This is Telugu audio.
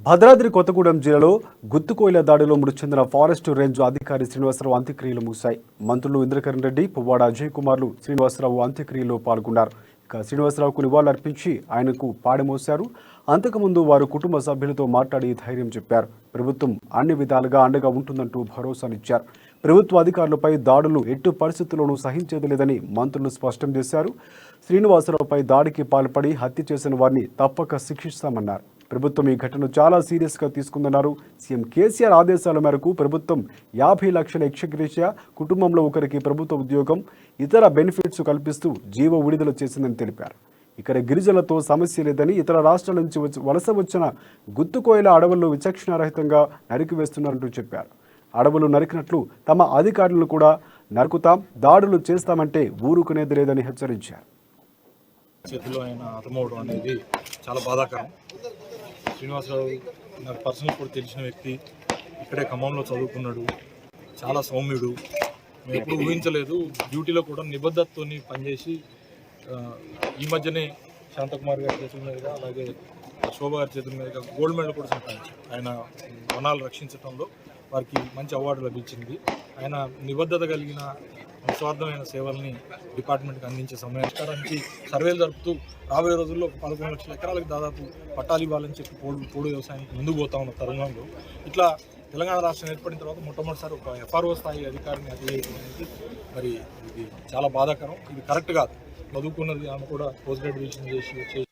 భద్రాద్రి కొత్తగూడెం జిల్లాలో గుత్తుకోయిల దాడిలో మృతి చెందిన ఫారెస్ట్ రేంజ్ అధికారి శ్రీనివాసరావు అంత్యక్రియలు ముగిశాయి. మంత్రులు ఇంద్రకరణ్ రెడ్డి, పువ్వాడ అజయ్ కుమార్లు శ్రీనివాసరావు అంత్యక్రియలో పాల్గొన్నారు. ఇక శ్రీనివాసరావుకు నివాళులర్పించి ఆయనకు పాడమోశారు. అంతకుముందు వారు కుటుంబ సభ్యులతో మాట్లాడి ధైర్యం చెప్పారు. ప్రభుత్వం అన్ని విధాలుగా అండగా ఉంటుందంటూ భరోసానిచ్చారు. ప్రభుత్వ అధికారులపై దాడులు ఎట్టి పరిస్థితుల్లోనూ సహించేది లేదని మంత్రులు స్పష్టం చేశారు. శ్రీనివాసరావుపై దాడికి పాల్పడి హత్య చేసిన వారిని తప్పక శిక్షిస్తామన్నారు. ప్రభుత్వం ఈ ఘటనను చాలా సీరియస్గా తీసుకుందన్నారు. సీఎం కేసీఆర్ ఆదేశాల మేరకు ప్రభుత్వం 50 లక్షల ఎక్స్గ్రేషియా, కుటుంబంలో ఒకరికి ప్రభుత్వ ఉద్యోగం, ఇతర బెనిఫిట్స్ కల్పిస్తూ జీవో విడుదల చేసిందని తెలిపారు. ఇక్కడ గిరిజనులతో సమస్య లేదని, ఇతర రాష్ట్రాల నుంచి వలస వచ్చిన గుత్తుకోయిల అడవుల్లో విచక్షణారహితంగా నరికివేస్తున్నారంటూ చెప్పారు. అడవులు నరికినట్లు తమ అధికారులను కూడా నరుకుతాం, దాడులు చేస్తామంటే ఊరుకునేది లేదని హెచ్చరించారు. చేతిలో ఆయన హతమవడం అనేది చాలా బాధాకరం. శ్రీనివాసరావు నాకు పర్సనల్ కూడా తెలిసిన వ్యక్తి, ఇక్కడే ఖమ్మంలో చదువుకున్నాడు, చాలా సౌమ్యుడు. మేము ఎప్పుడు ఊహించలేదు. డ్యూటీలో కూడా నిబద్ధతతో పనిచేసి ఈ మధ్యనే శాంతకుమార్ గారి చేతుల మీదుగా, అలాగే శోభ గారి చేతుల మీదుగా గోల్డ్ మెడల్ కూడా సంపాదించారు. ఆయన వనాలు రక్షించడంలో వారికి మంచి అవార్డు లభించింది. ఆయన నిబద్ధత కలిగిన నిస్వార్థమైన సేవల్ని డిపార్ట్మెంట్కి అందించే సమయానికి సర్వేలు జరుపుతూ రాబోయే రోజుల్లో 11 లక్షల ఎకరాలకు దాదాపు పట్టాలు ఇవ్వాలని చెప్పి పోడు వ్యవసాయానికి ముందుకు పోతా ఉన్న తరుణంలో ఇట్లా తెలంగాణ రాష్ట్రం ఏర్పడిన తర్వాత మొట్టమొదటిసారి ఒక FRO స్థాయి అధికారిని అధివేయడానికి మరి ఇది చాలా బాధాకరం. ఇది కరెక్ట్ కాదు. చదువుకున్నది ఆమె కూడా పోస్ట్ గ్రాడ్యుయేషన్ చేసి